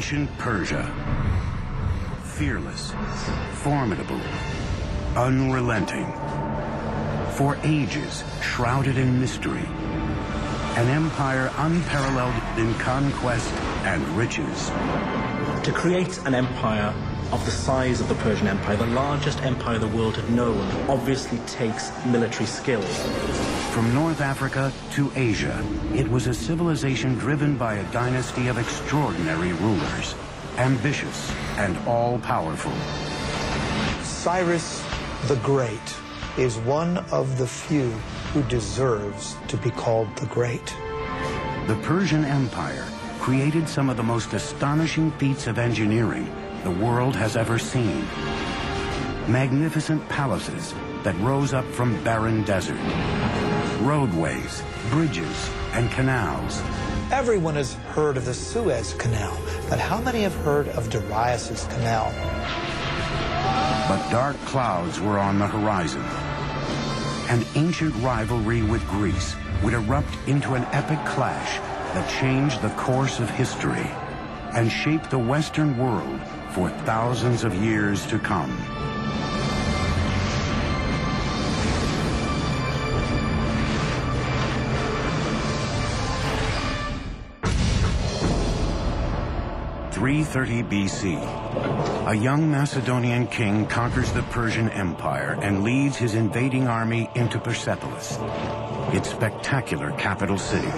Ancient Persia. Fearless, formidable, unrelenting. For ages, shrouded in mystery. An empire unparalleled in conquest and riches. To create an empire of the size of the Persian Empire, the largest empire the world had known, obviously takes military skill. From North Africa to Asia, it was a civilization driven by a dynasty of extraordinary rulers, ambitious and all-powerful. Cyrus the Great is one of the few who deserves to be called the Great. The Persian Empire created some of the most astonishing feats of engineering the world has ever seen. Magnificent palaces that rose up from barren desert. Roadways, bridges, and canals. Everyone has heard of the Suez Canal, but how many have heard of Darius's canal? But dark clouds were on the horizon. An ancient rivalry with Greece would erupt into an epic clash that changed the course of history and shaped the Western world for thousands of years to come. (330 BC). A young Macedonian king conquers the Persian Empire and leads his invading army into Persepolis, its spectacular capital city.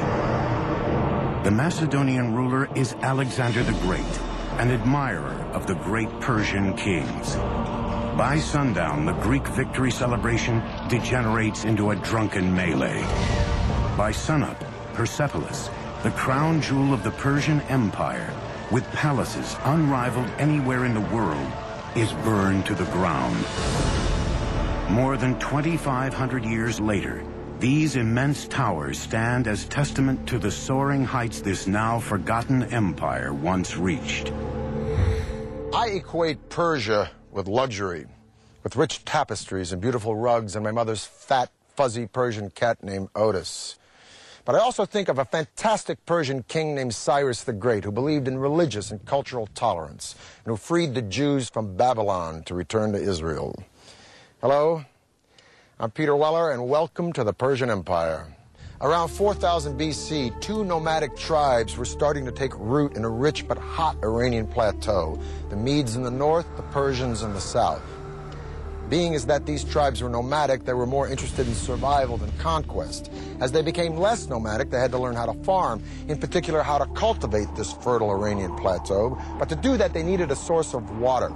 The Macedonian ruler is Alexander the Great, an admirer of the great Persian kings. By sundown, the Greek victory celebration degenerates into a drunken melee. By sunup, Persepolis, the crown jewel of the Persian Empire, with palaces unrivaled anywhere in the world, is burned to the ground. More than 2,500 years later, these immense towers stand as testament to the soaring heights this now forgotten empire once reached. I equate Persia with luxury, with rich tapestries and beautiful rugs and my mother's fat, fuzzy Persian cat named Otis. But I also think of a fantastic Persian king named Cyrus the Great, who believed in religious and cultural tolerance, and who freed the Jews from Babylon to return to Israel. Hello, I'm Peter Weller, and welcome to the Persian Empire. Around 4000 BC, two nomadic tribes were starting to take root in a rich but hot Iranian plateau, the Medes in the north, the Persians in the south. Being as that these tribes were nomadic, they were more interested in survival than conquest. As they became less nomadic, they had to learn how to farm, in particular how to cultivate this fertile Iranian plateau. But to do that, they needed a source of water.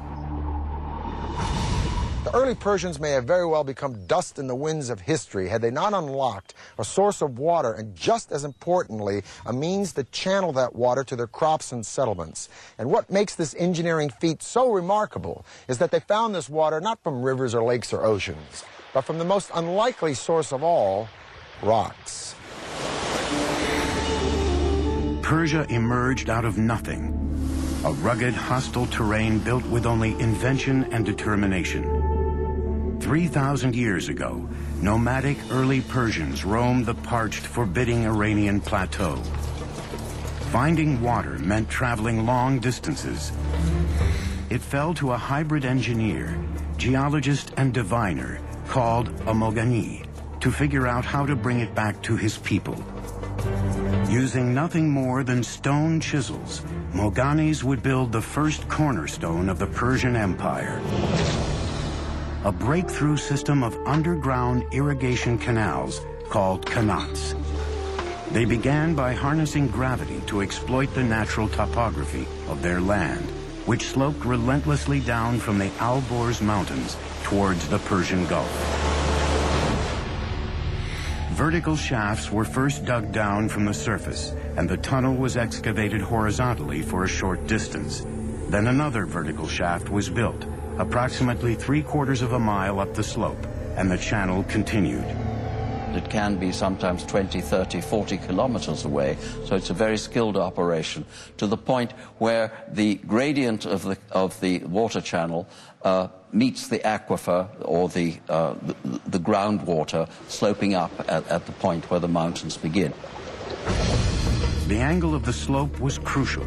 The early Persians may have very well become dust in the winds of history had they not unlocked a source of water and, just as importantly, a means to channel that water to their crops and settlements. And what makes this engineering feat so remarkable is that they found this water not from rivers or lakes or oceans, but from the most unlikely source of all, rocks. Persia emerged out of nothing, a rugged, hostile terrain built with only invention and determination. 3,000 years ago, nomadic early Persians roamed the parched, forbidding Iranian plateau. Finding water meant traveling long distances. It fell to a hybrid engineer, geologist and diviner called a Mogani to figure out how to bring it back to his people. Using nothing more than stone chisels, Moganis would build the first cornerstone of the Persian Empire. A breakthrough system of underground irrigation canals called qanats. They began by harnessing gravity to exploit the natural topography of their land, which sloped relentlessly down from the Alborz Mountains towards the Persian Gulf. Vertical shafts were first dug down from the surface, and the tunnel was excavated horizontally for a short distance. Then another vertical shaft was built, approximately 3/4 of a mile up the slope, and the channel continued. It can be sometimes 20, 30, 40 kilometers away, so it's a very skilled operation, to the point where the gradient of the water channel meets the aquifer, or the groundwater, sloping up at the point where the mountains begin. The angle of the slope was crucial.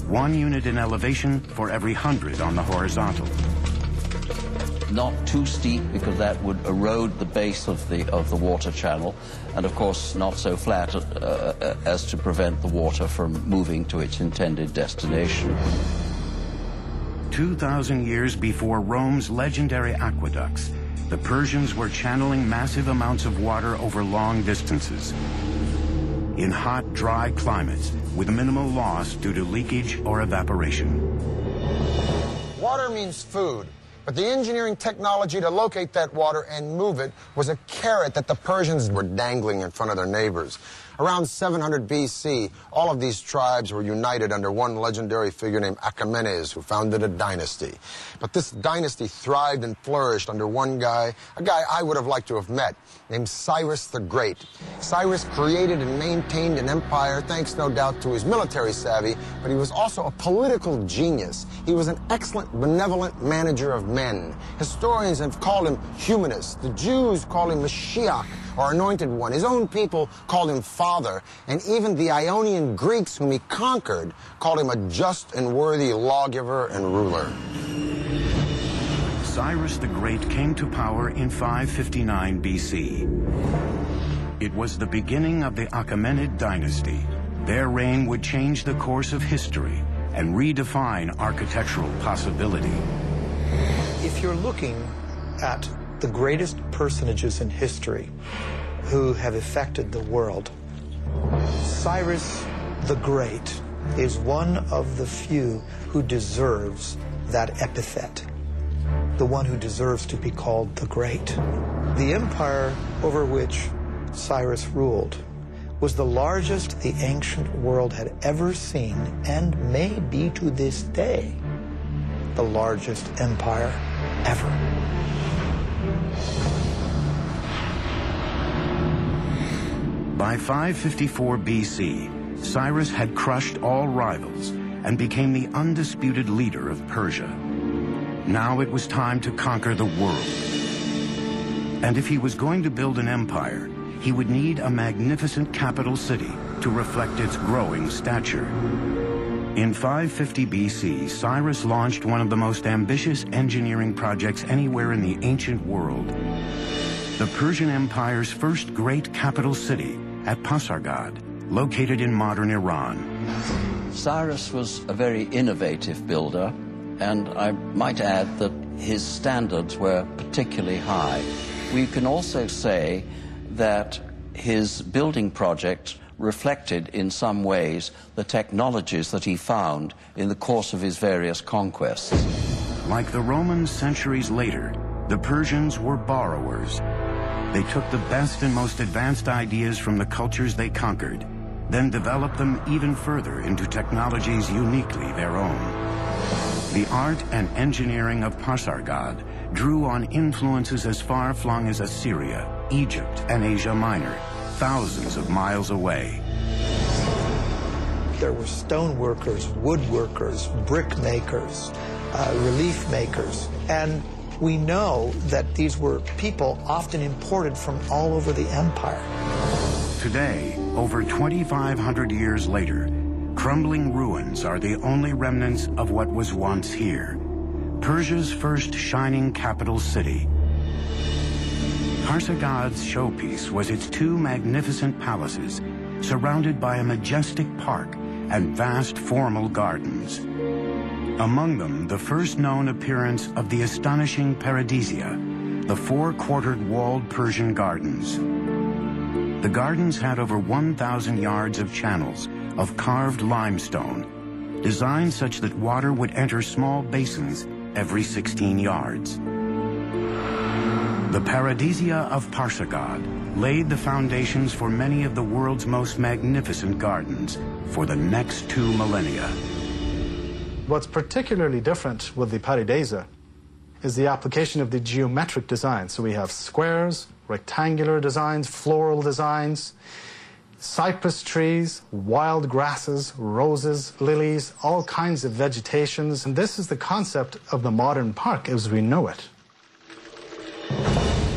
1 unit in elevation for every 100 on the horizontal. Not too steep, because that would erode the base of the water channel, and of course not so flat as to prevent the water from moving to its intended destination. 2,000 years before Rome's legendary aqueducts, the Persians were channeling massive amounts of water over long distances. In hot, dry climates, with minimal loss due to leakage or evaporation. Water means food, but the engineering technology to locate that water and move it was a carrot that the Persians were dangling in front of their neighbors. Around 700 BC, all of these tribes were united under one legendary figure named Achaemenes, who founded a dynasty. But this dynasty thrived and flourished under one guy, a guy I would have liked to have met, named Cyrus the Great. Cyrus created and maintained an empire thanks, no doubt, to his military savvy, but he was also a political genius. He was an excellent, benevolent manager of men. Historians have called him humanist. The Jews call him Mashiach, or Anointed One. His own people called him Father, and even the Ionian Greeks, whom he conquered, called him a just and worthy lawgiver and ruler. Cyrus the Great came to power in 559 BC. It was the beginning of the Achaemenid dynasty. Their reign would change the course of history and redefine architectural possibility. If you're looking at the greatest personages in history who have affected the world, Cyrus the Great is one of the few who deserves that epithet, the one who deserves to be called the Great. The empire over which Cyrus ruled was the largest the ancient world had ever seen, and may be to this day the largest empire ever. By 554 BC, Cyrus had crushed all rivals and became the undisputed leader of Persia. Now it was time to conquer the world. And if he was going to build an empire, he would need a magnificent capital city to reflect its growing stature. In 550 BC, Cyrus launched one of the most ambitious engineering projects anywhere in the ancient world. The Persian Empire's first great capital city at Pasargad, located in modern Iran. Cyrus was a very innovative builder, and I might add that his standards were particularly high. We can also say that his building project reflected in some ways the technologies that he found in the course of his various conquests. Like the Romans centuries later, the Persians were borrowers. They took the best and most advanced ideas from the cultures they conquered, then developed them even further into technologies uniquely their own. The art and engineering of Pasargad drew on influences as far-flung as Assyria, Egypt, and Asia Minor, thousands of miles away. There were stone workers, woodworkers, brick makers, relief makers, and we know that these were people often imported from all over the empire. Today, over 2,500 years later, crumbling ruins are the only remnants of what was once here, Persia's first shining capital city. Pasargad's showpiece was its two magnificent palaces, surrounded by a majestic park and vast formal gardens. Among them, the first known appearance of the astonishing Paradisia, the four-quartered walled Persian gardens. The gardens had over 1,000 yards of channels of carved limestone, designed such that water would enter small basins every 16 yards. The Paradisia of Pasargad laid the foundations for many of the world's most magnificent gardens for the next 2 millennia. What's particularly different with the Paradisia is the application of the geometric design. So we have squares, rectangular designs, floral designs, cypress trees, wild grasses, roses, lilies, all kinds of vegetations. And this is the concept of the modern park as we know it.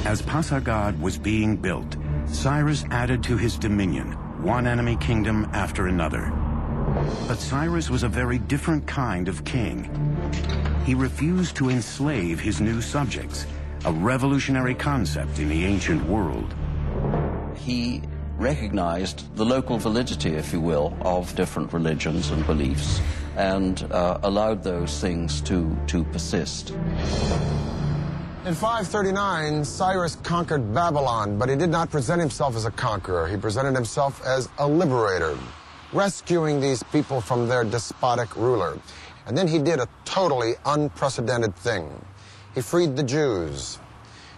As Pasargad was being built, Cyrus added to his dominion one enemy kingdom after another. But Cyrus was a very different kind of king. He refused to enslave his new subjects, a revolutionary concept in the ancient world. He recognized the local validity, if you will, of different religions and beliefs, and allowed those things to persist. In 539, Cyrus conquered Babylon, but he did not present himself as a conqueror. He presented himself as a liberator, rescuing these people from their despotic ruler. And then he did a totally unprecedented thing. He freed the Jews.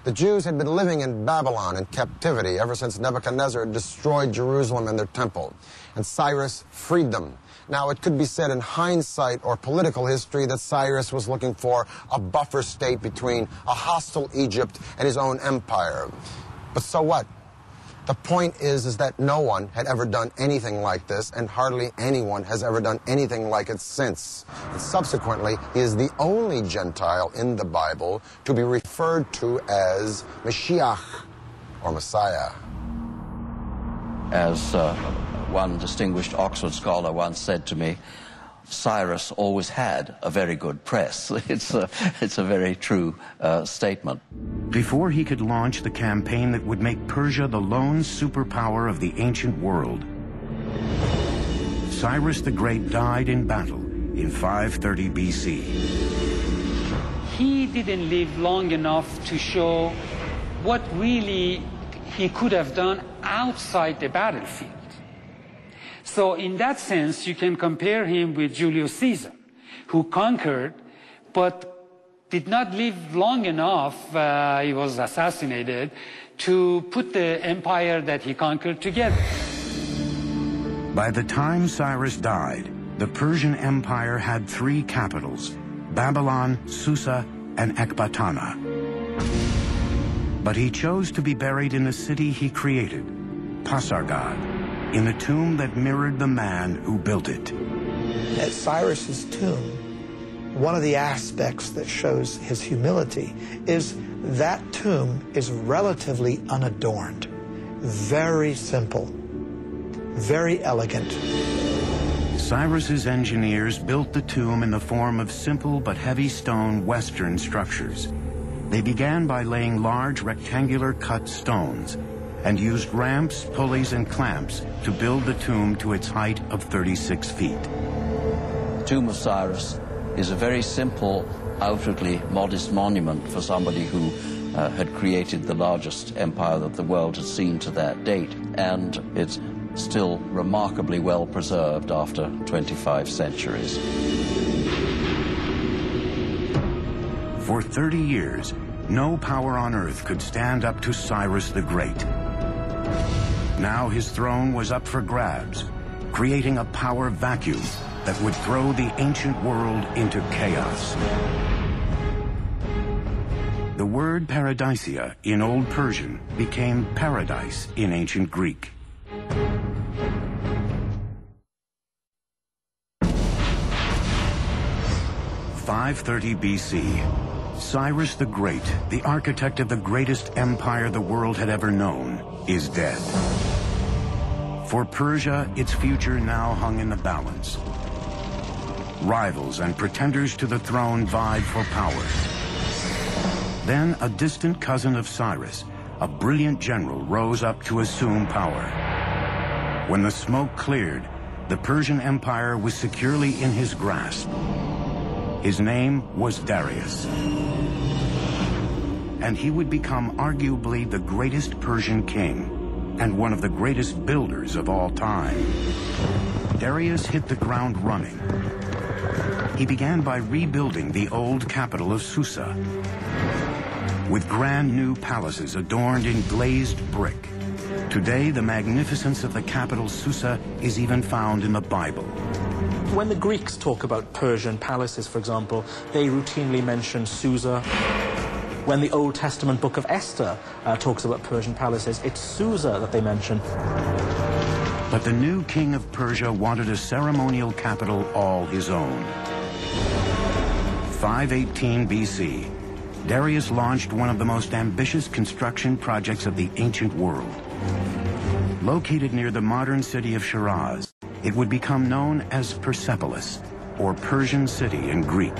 The Jews had been living in Babylon in captivity ever since Nebuchadnezzar destroyed Jerusalem and their temple. And Cyrus freed them. Now, it could be said in hindsight or political history that Cyrus was looking for a buffer state between a hostile Egypt and his own empire. But so what? The point is that no one had ever done anything like this, and hardly anyone has ever done anything like it since. And subsequently, he is the only Gentile in the Bible to be referred to as Mashiach, or Messiah. As one distinguished Oxford scholar once said to me, Cyrus always had a very good press. It's a very true statement. Before he could launch the campaign that would make Persia the lone superpower of the ancient world, Cyrus the Great died in battle in 530 BC. He didn't live long enough to show what really he could have done outside the battlefield. So in that sense, you can compare him with Julius Caesar, who conquered, but did not live long enough, he was assassinated, to put the empire that he conquered together. By the time Cyrus died, the Persian Empire had 3 capitals, Babylon, Susa, and Ecbatana. But he chose to be buried in the city he created, Pasargad, in the tomb that mirrored the man who built it. At Cyrus's tomb, one of the aspects that shows his humility is that tomb is relatively unadorned, very simple, very elegant. Cyrus's engineers built the tomb in the form of simple but heavy stone Western structures. They began by laying large rectangular cut stones and used ramps, pulleys, and clamps to build the tomb to its height of 36 feet. The tomb of Cyrus is a very simple, outwardly modest monument for somebody who had created the largest empire that the world had seen to that date, and it's still remarkably well preserved after 25 centuries. For 30 years, no power on earth could stand up to Cyrus the Great. Now his throne was up for grabs, creating a power vacuum that would throw the ancient world into chaos. The word paradisia in Old Persian became paradise in ancient Greek. "530 BC. Cyrus the Great, the architect of the greatest empire the world had ever known, is dead. For Persia, its future now hung in the balance. Rivals and pretenders to the throne vied for power. Then a distant cousin of Cyrus, a brilliant general, rose up to assume power. When the smoke cleared, the Persian Empire was securely in his grasp. His name was Darius. And he would become arguably the greatest Persian king and one of the greatest builders of all time. Darius hit the ground running. He began by rebuilding the old capital of Susa with grand new palaces adorned in glazed brick. Today, the magnificence of the capital Susa is even found in the Bible. When the Greeks talk about Persian palaces, for example, they routinely mention Susa. When the Old Testament book of Esther talks about Persian palaces, it's Susa that they mention. But the new king of Persia wanted a ceremonial capital all his own. 518 BC, Darius launched one of the most ambitious construction projects of the ancient world. Located near the modern city of Shiraz, it would become known as Persepolis, or Persian city in Greek.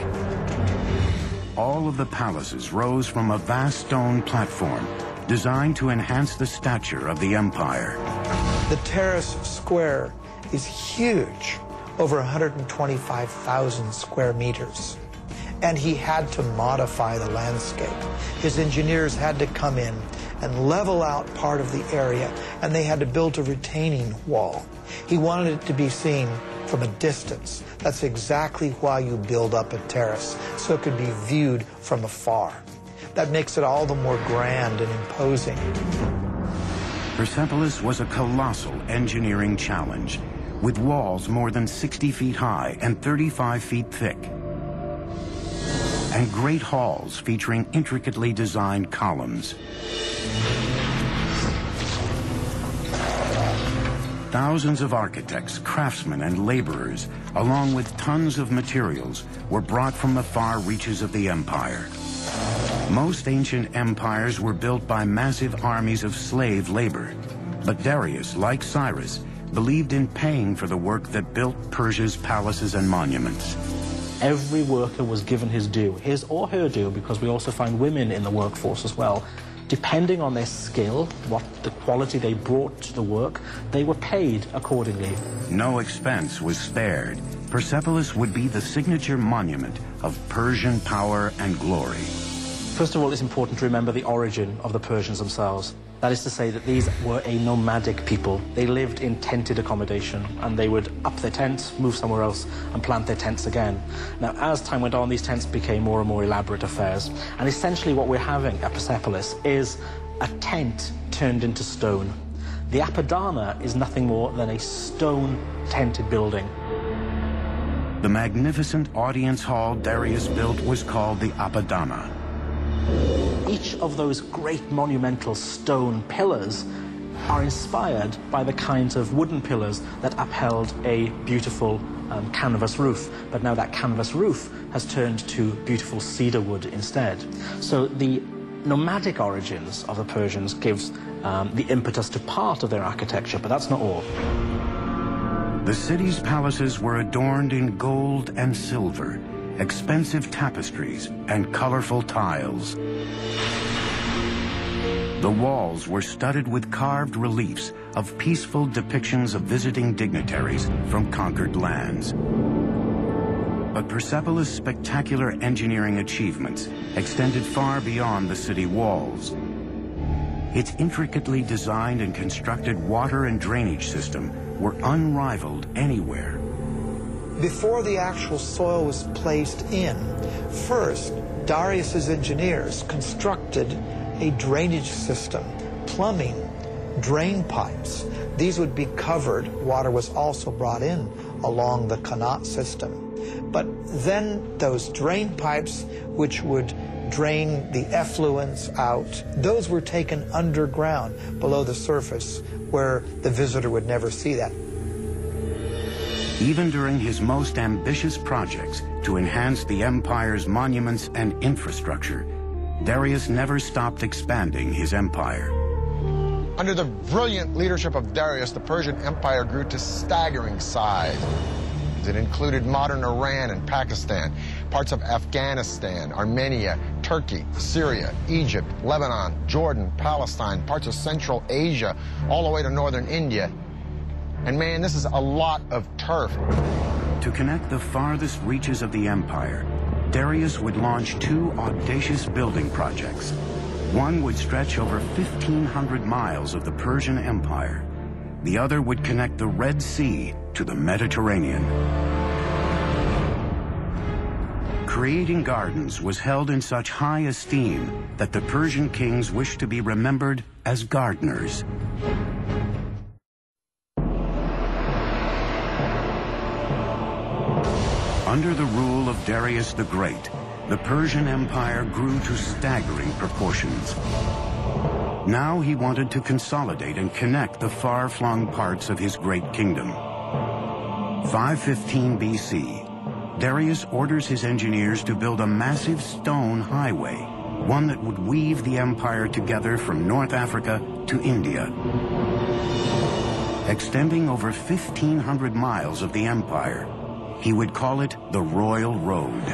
All of the palaces rose from a vast stone platform designed to enhance the stature of the empire. The terrace square is huge, over 125,000 square meters. And he had to modify the landscape. His engineers had to come in and level out part of the area, and they had to build a retaining wall. He wanted it to be seen from a distance. That's exactly why you build up a terrace, so it could be viewed from afar. That makes it all the more grand and imposing. Persepolis was a colossal engineering challenge, with walls more than 60 feet high and 35 feet thick, and great halls featuring intricately designed columns. Thousands of architects, craftsmen, and laborers, along with tons of materials, were brought from the far reaches of the empire. Most ancient empires were built by massive armies of slave labor, but Darius, like Cyrus, believed in paying for the work that built Persia's palaces and monuments. Every worker was given his due, his or her due, because we also find women in the workforce as well. Depending on their skill, what the quality they brought to the work, they were paid accordingly. No expense was spared. Persepolis would be the signature monument of Persian power and glory. First of all, it's important to remember the origin of the Persians themselves. That is to say that these were a nomadic people. They lived in tented accommodation, and they would up their tents, move somewhere else, and plant their tents again. Now, as time went on, these tents became more and more elaborate affairs. And essentially what we're having at Persepolis is a tent turned into stone. The Apadana is nothing more than a stone-tented building. The magnificent audience hall Darius built was called the Apadana. Each of those great monumental stone pillars are inspired by the kinds of wooden pillars that upheld a beautiful canvas roof. But now that canvas roof has turned to beautiful cedar wood instead. So the nomadic origins of the Persians gives the impetus to part of their architecture, but that's not all. The city's palaces were adorned in gold and silver, expensive tapestries, and colorful tiles. The walls were studded with carved reliefs of peaceful depictions of visiting dignitaries from conquered lands. But Persepolis' spectacular engineering achievements extended far beyond the city walls. Its intricately designed and constructed water and drainage system were unrivaled anywhere. Before the actual soil was placed in, first, Darius's engineers constructed a drainage system, plumbing, drain pipes. These would be covered. Water was also brought in along the Qanat system. But then those drain pipes, which would drain the effluents out, those were taken underground below the surface where the visitor would never see that. Even during his most ambitious projects to enhance the empire's monuments and infrastructure, Darius never stopped expanding his empire. Under the brilliant leadership of Darius, the Persian Empire grew to staggering size. It included modern Iran and Pakistan, parts of Afghanistan, Armenia, Turkey, Syria, Egypt, Lebanon, Jordan, Palestine, parts of Central Asia, all the way to northern India. And man, this is a lot of turf. To connect the farthest reaches of the empire, Darius would launch two audacious building projects. One would stretch over 1,500 miles of the Persian Empire. The other would connect the Red Sea to the Mediterranean. Creating gardens was held in such high esteem that the Persian kings wished to be remembered as gardeners. Under the rule of Darius the Great, the Persian Empire grew to staggering proportions. Now he wanted to consolidate and connect the far-flung parts of his great kingdom. 515 BC, Darius orders his engineers to build a massive stone highway, one that would weave the empire together from North Africa to India. extending over 1,500 miles of the empire. He would call it the Royal Road.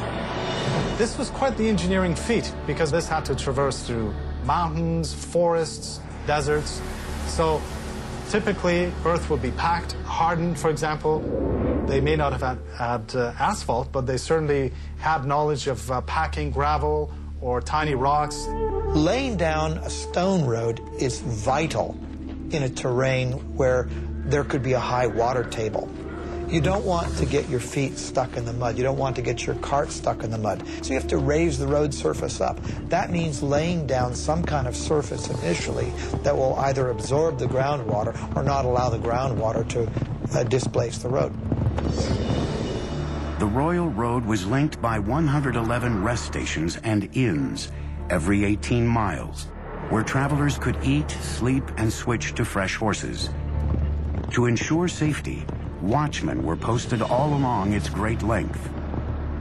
This was quite the engineering feat because this had to traverse through mountains, forests, deserts. So typically, earth would be packed, hardened, for example. They may not have had asphalt, but they certainly had knowledge of packing gravel or tiny rocks. Laying down a stone road is vital in a terrain where there could be a high water table. You don't want to get your feet stuck in the mud. You don't want to get your cart stuck in the mud. So you have to raise the road surface up. That means laying down some kind of surface initially that will either absorb the groundwater or not allow the groundwater to displace the road. The Royal Road was linked by 111 rest stations and inns every 18 miles, where travelers could eat, sleep, and switch to fresh horses. To ensure safety, watchmen were posted all along its great length.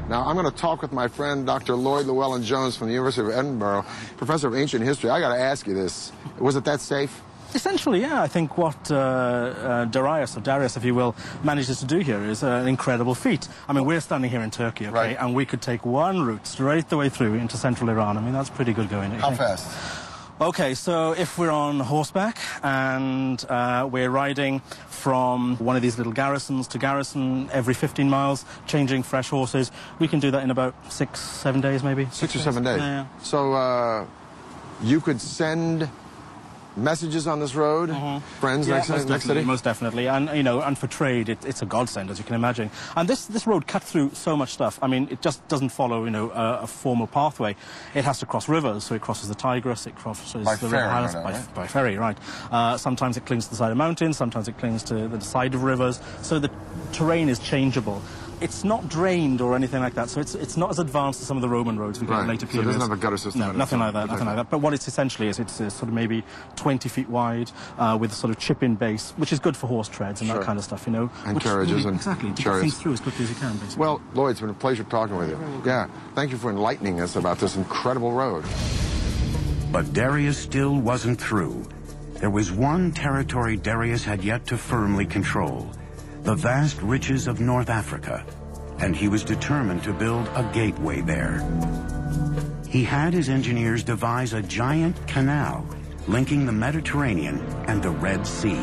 Now, I'm going to talk with my friend Dr. Lloyd Llewellyn-Jones from the University of Edinburgh, professor of ancient history. I got to ask you this. Was it that safe? Essentially, yeah. I think what Darius, or Darius, if you will, manages to do here is an incredible feat. I mean, we're standing here in Turkey, okay, right, and we could take one route straight the way through into central Iran. I mean, that's pretty good going. How fast? Okay, so if we're on horseback and we're riding from one of these little garrisons to garrison every 15 miles, changing fresh horses, we can do that in about 6-7 days, maybe. 6 or 7 days? Yeah. So you could send messages on this road, friends, yeah, next city? Most definitely, and you know, and for trade, it's a godsend, as you can imagine. And this road cut through so much stuff. I mean, it just doesn't follow, you know, a formal pathway. It has to cross rivers, so it crosses the Tigris, it crosses by the ferry, River Halis, right? by ferry, right? Sometimes it clings to the side of mountains, sometimes it clings to the side of rivers. So the terrain is changeable. It's not drained or anything like that, so it's not as advanced as some of the Roman roads we get in later periods. So it doesn't have a gutter system? No, nothing like that, nothing like that. But what it's essentially is, it's sort of maybe 20 feet wide with a sort of chip-in base, which is good for horse treads and that kind of stuff, you know. And carriages and exactly, to chariots. get things through as quickly as you can, basically. Well, Lloyd, it's been a pleasure talking with you. Yeah, thank you for enlightening us about this incredible road. But Darius still wasn't through. There was one territory Darius had yet to firmly control, the vast riches of North Africa, and he was determined to build a gateway there. He had his engineers devise a giant canal linking the Mediterranean and the Red Sea.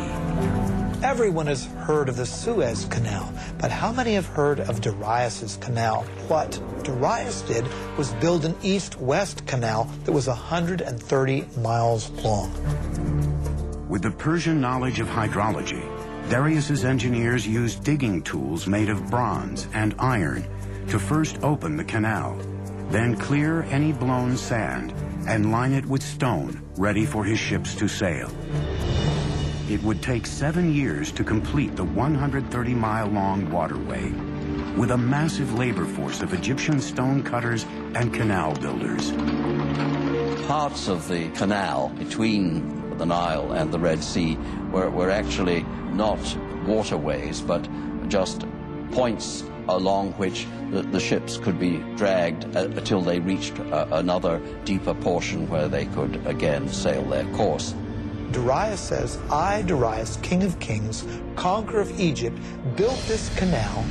Everyone has heard of the Suez Canal, but how many have heard of Darius's canal? What Darius did was build an east-west canal that was 130 miles long. With the Persian knowledge of hydrology, Darius's engineers used digging tools made of bronze and iron to first open the canal, then clear any blown sand and line it with stone ready for his ships to sail. It would take 7 years to complete the 130-mile-long waterway, with a massive labor force of Egyptian stone cutters and canal builders. Parts of the canal between the Nile and the Red Sea were actually not waterways, but just points along which the ships could be dragged until they reached another deeper portion where they could again sail their course. Darius says, I, Darius, king of kings, conqueror of Egypt, built this canal.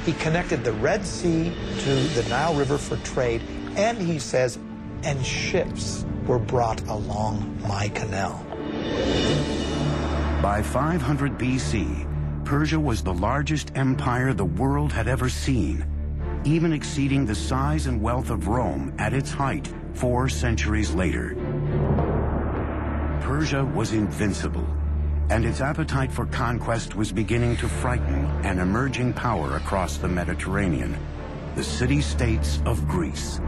He connected the Red Sea to the Nile River for trade, and he says, and ships were brought along my canal. By 500 BC, Persia was the largest empire the world had ever seen, even exceeding the size and wealth of Rome at its height 4 centuries later. Persia was invincible, and its appetite for conquest was beginning to frighten an emerging power across the Mediterranean, the city-states of Greece.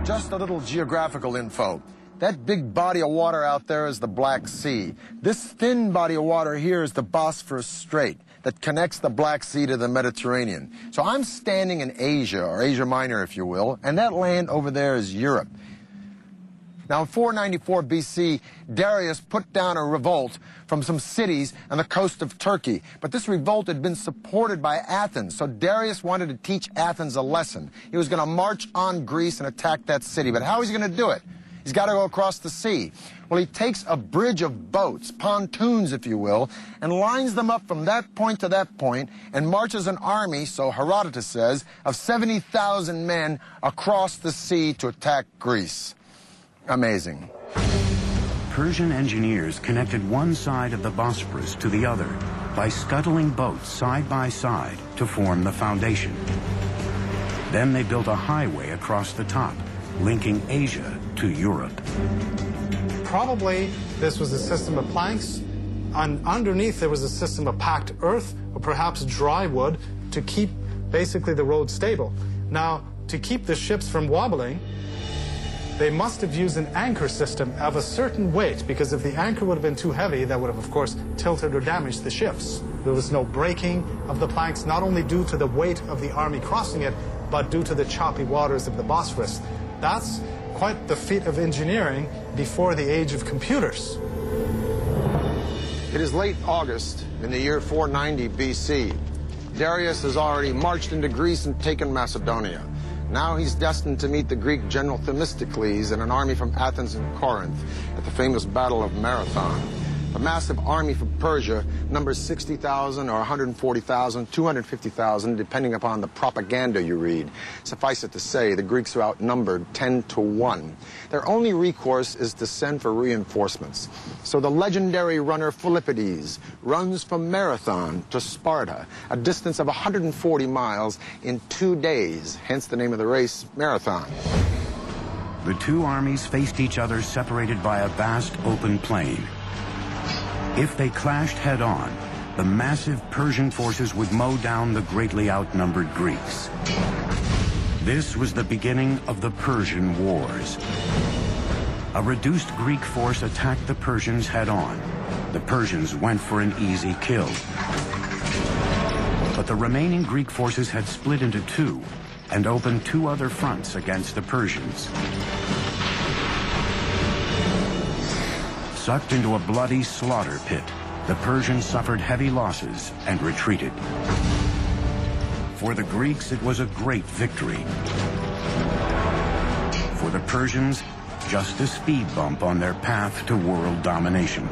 Just a little geographical info. That big body of water out there is the Black Sea. This thin body of water here is the Bosphorus Strait that connects the Black Sea to the Mediterranean. So I'm standing in Asia, or Asia Minor, if you will, and that land over there is Europe. Now, in 494 BC, Darius put down a revolt from some cities on the coast of Turkey. But this revolt had been supported by Athens, so Darius wanted to teach Athens a lesson. He was going to march on Greece and attack that city. But how was he going to do it? He's got to go across the sea. Well, he takes a bridge of boats, pontoons, if you will, and lines them up from that point to that point and marches an army, so Herodotus says, of 70,000 men across the sea to attack Greece. Amazing. Persian engineers connected one side of the Bosphorus to the other by scuttling boats side by side to form the foundation. Then they built a highway across the top, linking Asia to Europe. Probably this was a system of planks, and underneath there was a system of packed earth or perhaps dry wood to keep basically the road stable. Now, to keep the ships from wobbling, they must have used an anchor system of a certain weight, because if the anchor would have been too heavy, that would have, of course, tilted or damaged the ships. There was no breaking of the planks, not only due to the weight of the army crossing it, but due to the choppy waters of the Bosphorus. That's quite the feat of engineering before the age of computers. It is late August in the year 490 BC. Darius has already marched into Greece and taken Macedonia. Now he's destined to meet the Greek general Themistocles and an army from Athens and Corinth at the famous Battle of Marathon. The massive army from Persia numbers 60,000 or 140,000, 250,000, depending upon the propaganda you read. Suffice it to say, the Greeks are outnumbered 10 to 1. Their only recourse is to send for reinforcements. So the legendary runner Philippides runs from Marathon to Sparta, a distance of 140 miles in 2 days, hence the name of the race, Marathon. The two armies faced each other separated by a vast open plain. If they clashed head-on, the massive Persian forces would mow down the greatly outnumbered Greeks. This was the beginning of the Persian Wars. A reduced Greek force attacked the Persians head-on. The Persians went for an easy kill. But the remaining Greek forces had split into two and opened two other fronts against the Persians. Sucked into a bloody slaughter pit, the Persians suffered heavy losses and retreated. For the Greeks, it was a great victory. For the Persians, just a speed bump on their path to world domination.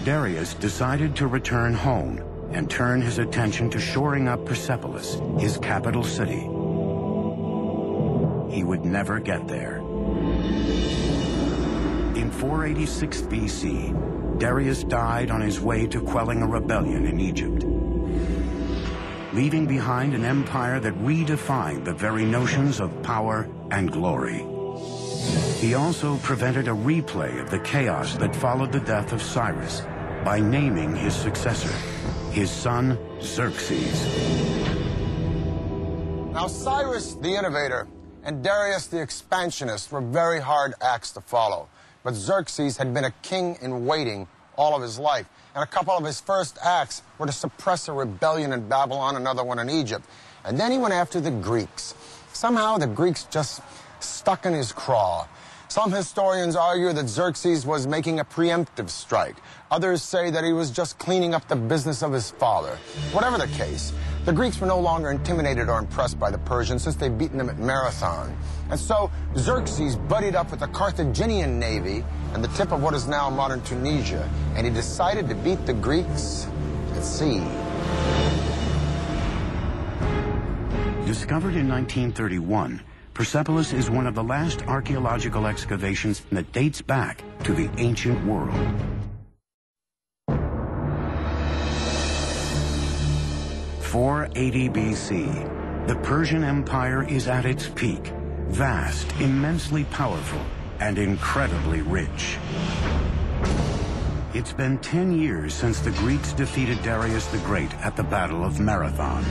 Darius decided to return home and turn his attention to shoring up Persepolis, his capital city. He would never get there. In 486 BC, Darius died on his way to quelling a rebellion in Egypt, leaving behind an empire that redefined the very notions of power and glory. He also prevented a replay of the chaos that followed the death of Cyrus by naming his successor, his son Xerxes. Now, Cyrus the innovator and Darius the expansionist were very hard acts to follow. But Xerxes had been a king in waiting all of his life, and a couple of his first acts were to suppress a rebellion in Babylon, another one in Egypt. And then he went after the Greeks. Somehow the Greeks just stuck in his craw. Some historians argue that Xerxes was making a preemptive strike. Others say that he was just cleaning up the business of his father. Whatever the case, the Greeks were no longer intimidated or impressed by the Persians since they'd beaten them at Marathon. And so Xerxes buddied up with the Carthaginian navy and the tip of what is now modern Tunisia, and he decided to beat the Greeks at sea. Discovered in 1931, Persepolis is one of the last archaeological excavations that dates back to the ancient world. In 480 BC, the Persian Empire is at its peak, vast, immensely powerful, and incredibly rich. It's been 10 years since the Greeks defeated Darius the Great at the Battle of Marathon.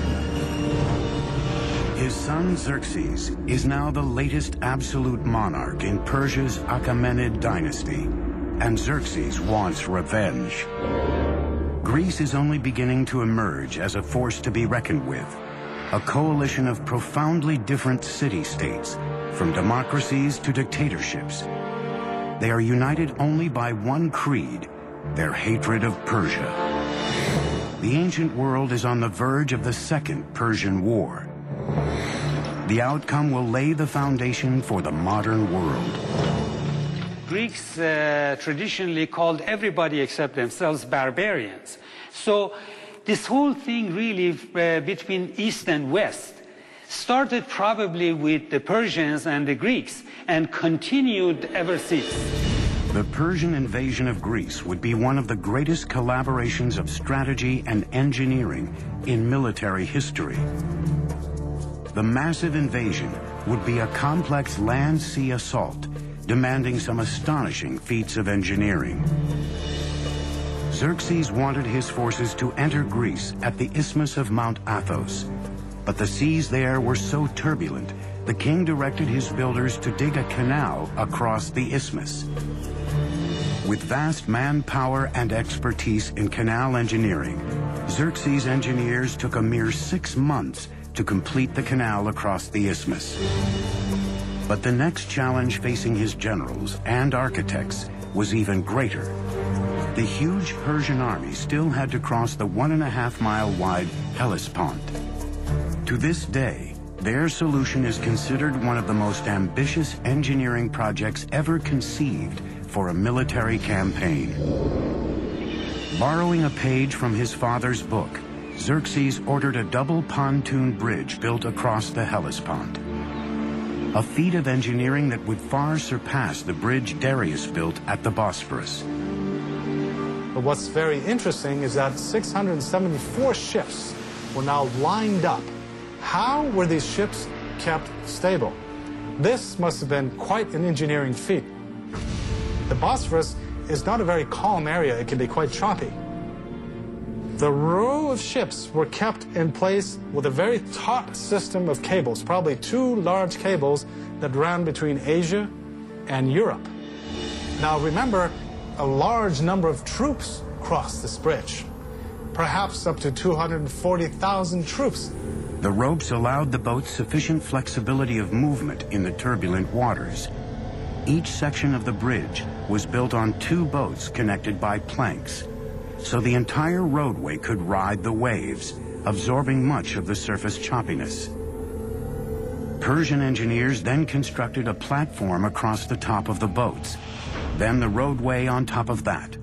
His son Xerxes is now the latest absolute monarch in Persia's Achaemenid dynasty, and Xerxes wants revenge. Greece is only beginning to emerge as a force to be reckoned with, a coalition of profoundly different city-states, from democracies to dictatorships. They are united only by one creed, their hatred of Persia. The ancient world is on the verge of the Second Persian War. The outcome will lay the foundation for the modern world. Greeks traditionally called everybody except themselves barbarians. So this whole thing really between East and West started probably with the Persians and the Greeks and continued ever since. The Persian invasion of Greece would be one of the greatest collaborations of strategy and engineering in military history. The massive invasion would be a complex land-sea assault, demanding some astonishing feats of engineering. Xerxes wanted his forces to enter Greece at the Isthmus of Mount Athos, but the seas there were so turbulent, the king directed his builders to dig a canal across the isthmus. With vast manpower and expertise in canal engineering, Xerxes' engineers took a mere 6 months to complete the canal across the isthmus. But the next challenge facing his generals and architects was even greater. The huge Persian army still had to cross the 1.5-mile-wide Hellespont. To this day, their solution is considered one of the most ambitious engineering projects ever conceived for a military campaign. Borrowing a page from his father's book, Xerxes ordered a double pontoon bridge built across the Hellespont. A feat of engineering that would far surpass the bridge Darius built at the Bosphorus. But what's very interesting is that 674 ships were now lined up. How were these ships kept stable? This must have been quite an engineering feat. The Bosphorus is not a very calm area. It can be quite choppy. The row of ships were kept in place with a very taut system of cables, probably 2 large cables that ran between Asia and Europe. Now remember, a large number of troops crossed this bridge, perhaps up to 240,000 troops. The ropes allowed the boats sufficient flexibility of movement in the turbulent waters. Each section of the bridge was built on 2 boats connected by planks, so the entire roadway could ride the waves, absorbing much of the surface choppiness. Persian engineers then constructed a platform across the top of the boats, then the roadway on top of that.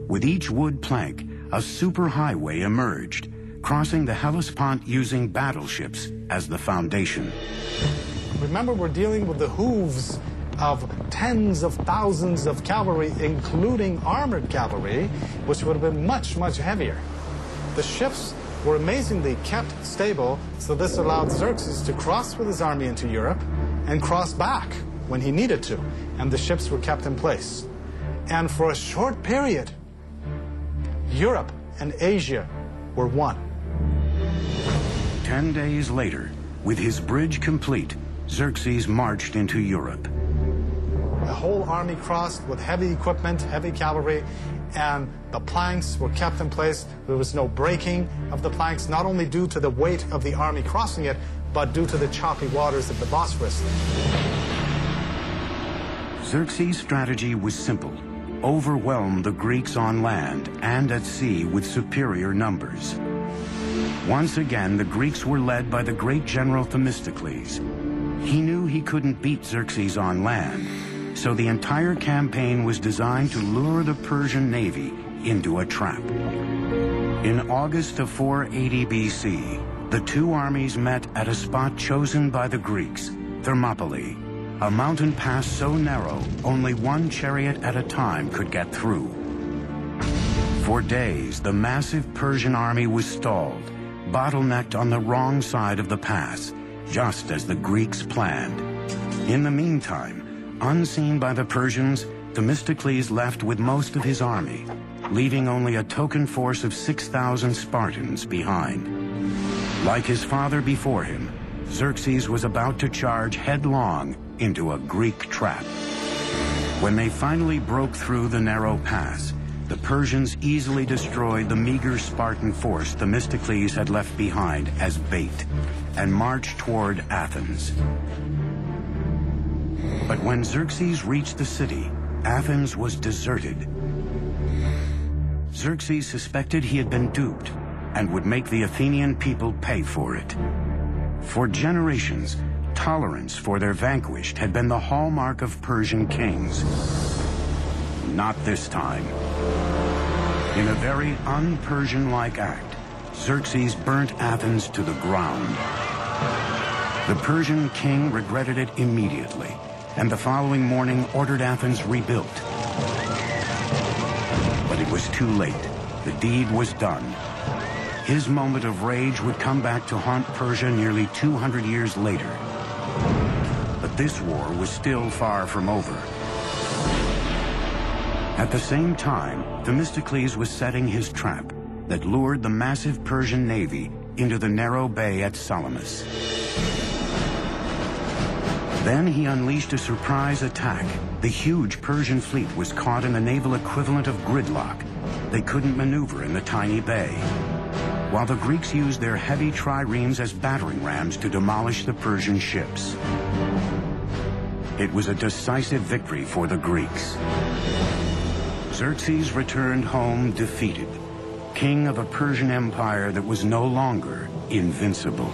With each wood plank, a superhighway emerged, crossing the Hellespont using battleships as the foundation. Remember, we're dealing with the hooves of tens of thousands of cavalry, including armored cavalry, which would have been much, much heavier. The ships were amazingly kept stable, so this allowed Xerxes to cross with his army into Europe and cross back when he needed to, and the ships were kept in place. And for a short period, Europe and Asia were one. 10 days later, with his bridge complete, Xerxes marched into Europe. The whole army crossed with heavy equipment, heavy cavalry, and the planks were kept in place. There was no breaking of the planks, not only due to the weight of the army crossing it, but due to the choppy waters of the Bosphorus. Xerxes' strategy was simple: overwhelm the Greeks on land and at sea with superior numbers. Once again, the Greeks were led by the great general Themistocles. He knew he couldn't beat Xerxes on land, so the entire campaign was designed to lure the Persian navy into a trap. In August of 480 BC, the 2 armies met at a spot chosen by the Greeks, Thermopylae, a mountain pass so narrow only 1 chariot at a time could get through. For days, the massive Persian army was stalled, bottlenecked on the wrong side of the pass, just as the Greeks planned. In the meantime, unseen by the Persians, Themistocles left with most of his army, leaving only a token force of 6,000 Spartans behind. Like his father before him, Xerxes was about to charge headlong into a Greek trap. When they finally broke through the narrow pass, the Persians easily destroyed the meager Spartan force Themistocles had left behind as bait and marched toward Athens. But when Xerxes reached the city, Athens was deserted. Xerxes suspected he had been duped and would make the Athenian people pay for it. For generations, Tolerance for their vanquished had been the hallmark of Persian kings. Not this time. In a very un-Persian-like act, Xerxes burnt Athens to the ground. The Persian king regretted it immediately, and the following morning ordered Athens rebuilt. But it was too late. The deed was done. His moment of rage would come back to haunt Persia nearly 200 years later. But this war was still far from over. At the same time, Themistocles was setting his trap that lured the massive Persian navy into the narrow bay at Salamis. Then he unleashed a surprise attack. The huge Persian fleet was caught in the naval equivalent of gridlock. They couldn't maneuver in the tiny bay, while the Greeks used their heavy triremes as battering rams to demolish the Persian ships. It was a decisive victory for the Greeks. Xerxes returned home defeated, king of a Persian empire that was no longer invincible.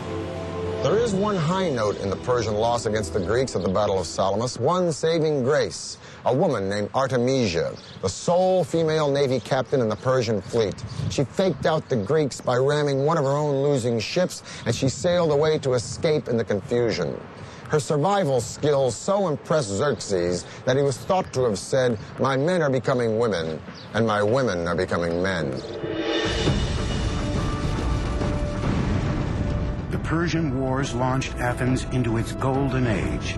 There is one high note in the Persian loss against the Greeks at the Battle of Salamis, one saving grace, a woman named Artemisia, the sole female navy captain in the Persian fleet. She faked out the Greeks by ramming one of her own losing ships, and she sailed away to escape in the confusion. Her survival skills so impressed Xerxes that he was thought to have said, "My men are becoming women, and my women are becoming men." The Persian wars launched Athens into its golden age,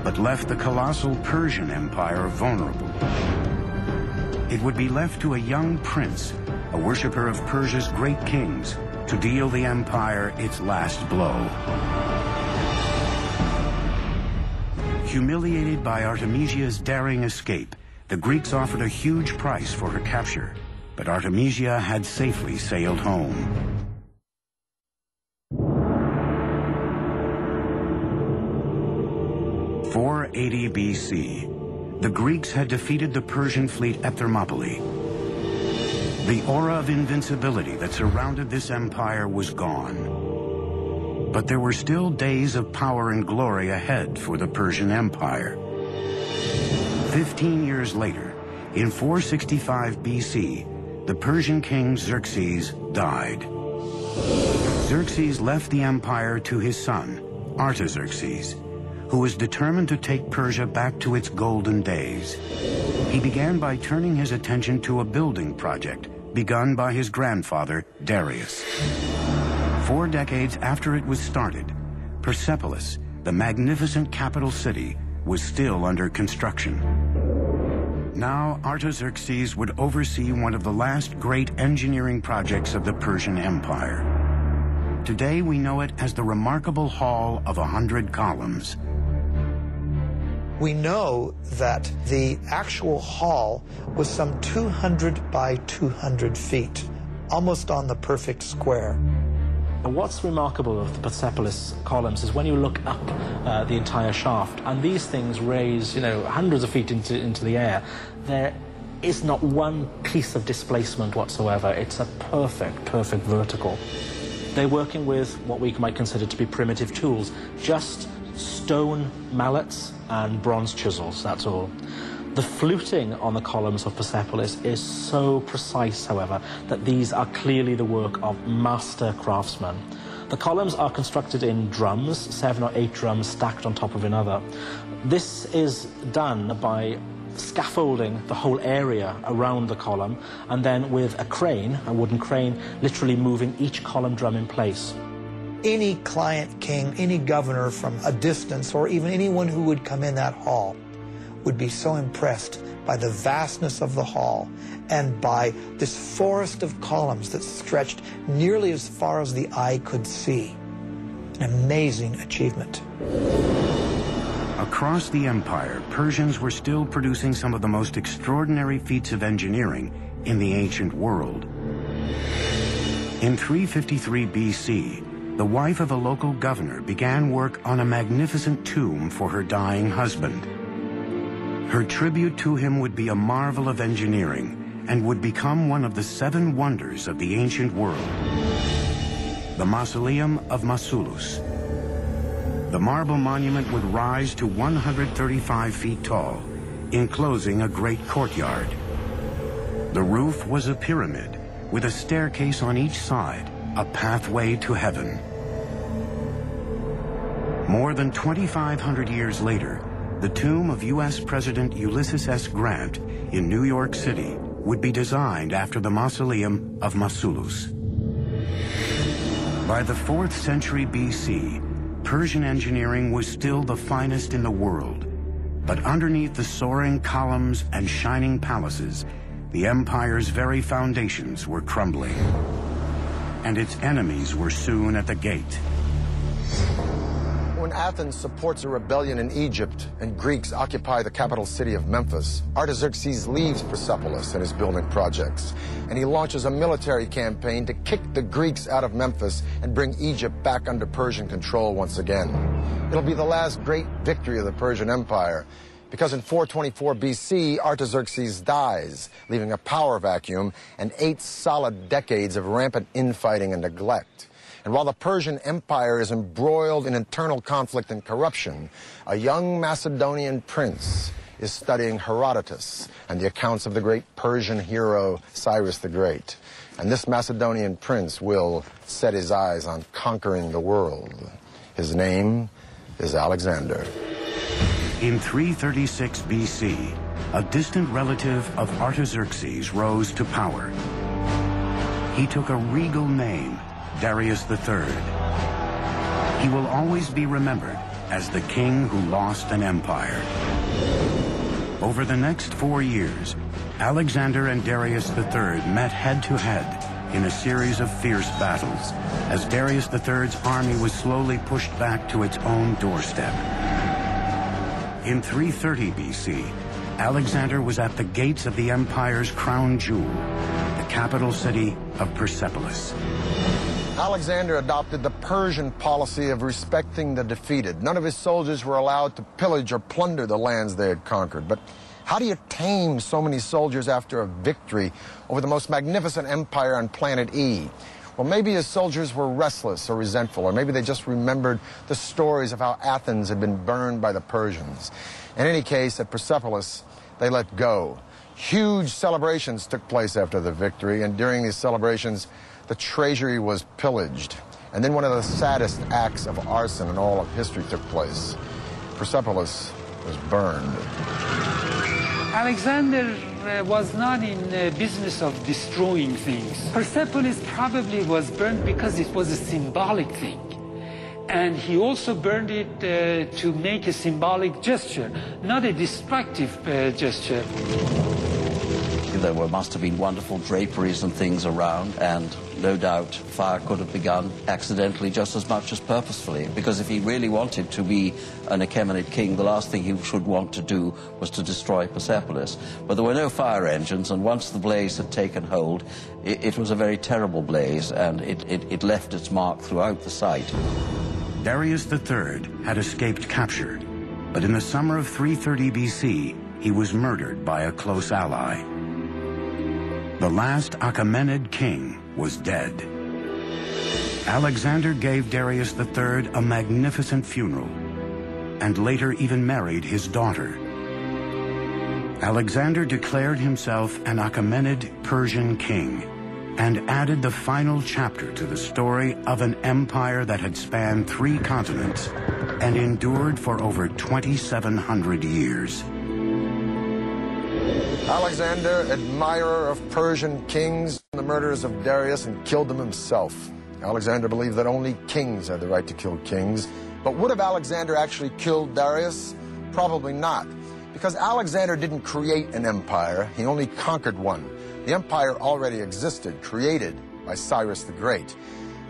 but left the colossal Persian Empire vulnerable. It would be left to a young prince, a worshiper of Persia's great kings, to deal the empire its last blow. Humiliated by Artemisia's daring escape, the Greeks offered a huge price for her capture, but Artemisia had safely sailed home. 480 BC, the Greeks had defeated the Persian fleet at Thermopylae. The aura of invincibility that surrounded this empire was gone. But there were still days of power and glory ahead for the Persian Empire. 15 years later, in 465 BC, the Persian king Xerxes died. Xerxes left the empire to his son, Artaxerxes, who was determined to take Persia back to its golden days. He began by turning his attention to a building project begun by his grandfather, Darius. 4 decades after it was started, Persepolis, the magnificent capital city, was still under construction. Now Artaxerxes would oversee one of the last great engineering projects of the Persian Empire. Today we know it as the remarkable Hall of 100 Columns. We know that the actual hall was some 200 by 200 feet, almost on the perfect square. What's remarkable of the Persepolis columns is when you look up the entire shaft, and these things raise, hundreds of feet into the air, there is not one piece of displacement whatsoever. It's a perfect vertical. They're working with what we might consider to be primitive tools, just stone mallets and bronze chisels, that's all. The fluting on the columns of Persepolis is so precise, however, that these are clearly the work of master craftsmen. The columns are constructed in drums, 7 or 8 drums stacked on top of another. This is done by scaffolding the whole area around the column, and then with a crane, a wooden crane, literally moving each column drum in place. Any client king, any governor from a distance, or even anyone who would come in that hall would be so impressed by the vastness of the hall and by this forest of columns that stretched nearly as far as the eye could see. An amazing achievement. Across the empire, Persians were still producing some of the most extraordinary feats of engineering in the ancient world. In 353 BC, the wife of a local governor began work on a magnificent tomb for her dying husband. Her tribute to him would be a marvel of engineering and would become one of the 7 wonders of the ancient world, the Mausoleum of Mausolus. The marble monument would rise to 135 feet tall, enclosing a great courtyard. The roof was a pyramid, with a staircase on each side, a pathway to heaven. More than 2,500 years later, the tomb of U.S. President Ulysses S. Grant in New York City would be designed after the mausoleum of Mausolus. By the 4th century B.C., Persian engineering was still the finest in the world. But underneath the soaring columns and shining palaces, the empire's very foundations were crumbling. And its enemies were soon at the gate. When Athens supports a rebellion in Egypt and Greeks occupy the capital city of Memphis, Artaxerxes leaves Persepolis and his building projects, and he launches a military campaign to kick the Greeks out of Memphis and bring Egypt back under Persian control once again. It'll be the last great victory of the Persian Empire, because in 424 BC, Artaxerxes dies, leaving a power vacuum and 8 solid decades of rampant infighting and neglect. And while the Persian Empire is embroiled in internal conflict and corruption, a young Macedonian prince is studying Herodotus and the accounts of the great Persian hero Cyrus the Great. And this Macedonian prince will set his eyes on conquering the world. His name is Alexander. In 336 BC, a distant relative of Artaxerxes rose to power. He took a regal name, Darius III. He will always be remembered as the king who lost an empire. Over the next 4 years, Alexander and Darius III met head-to-head in a series of fierce battles, as Darius III's army was slowly pushed back to its own doorstep. In 330 BC, Alexander was at the gates of the empire's crown jewel, the capital city of Persepolis. Alexander adopted the Persian policy of respecting the defeated. None of his soldiers were allowed to pillage or plunder the lands they had conquered. But how do you tame so many soldiers after a victory over the most magnificent empire on planet E? Well, maybe his soldiers were restless or resentful, or maybe they just remembered the stories of how Athens had been burned by the Persians. In any case, at Persepolis, they let go. Huge celebrations took place after the victory, and during these celebrations, the treasury was pillaged. And then one of the saddest acts of arson in all of history took place. Persepolis was burned. Alexander was not in the business of destroying things. Persepolis probably was burned because it was a symbolic thing. And he also burned it to make a symbolic gesture, not a destructive gesture. There must have been wonderful draperies and things around, and no doubt fire could have begun accidentally just as much as purposefully, because if he really wanted to be an Achaemenid king, the last thing he should want to do was to destroy Persepolis. But there were no fire engines, and once the blaze had taken hold, it was a very terrible blaze, and it left its mark throughout the site. Darius III had escaped capture, but in the summer of 330 BC, he was murdered by a close ally. The last Achaemenid king was dead. Alexander gave Darius III a magnificent funeral, and later even married his daughter. Alexander declared himself an Achaemenid Persian king, and added the final chapter to the story of an empire that had spanned 3 continents and endured for over 2,700 years. Alexander, admirer of Persian kings, the murders of Darius, and killed them himself. Alexander believed that only kings had the right to kill kings. But would have Alexander actually killed Darius? Probably not, because Alexander didn't create an empire, he only conquered one. The empire already existed, created by Cyrus the Great.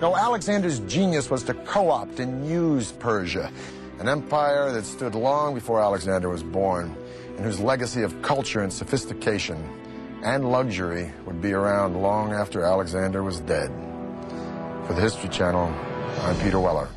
No, Alexander's genius was to co-opt and use Persia, an empire that stood long before Alexander was born, and whose legacy of culture and sophistication and luxury would be around long after Alexander was dead. For the History Channel, I'm Peter Weller.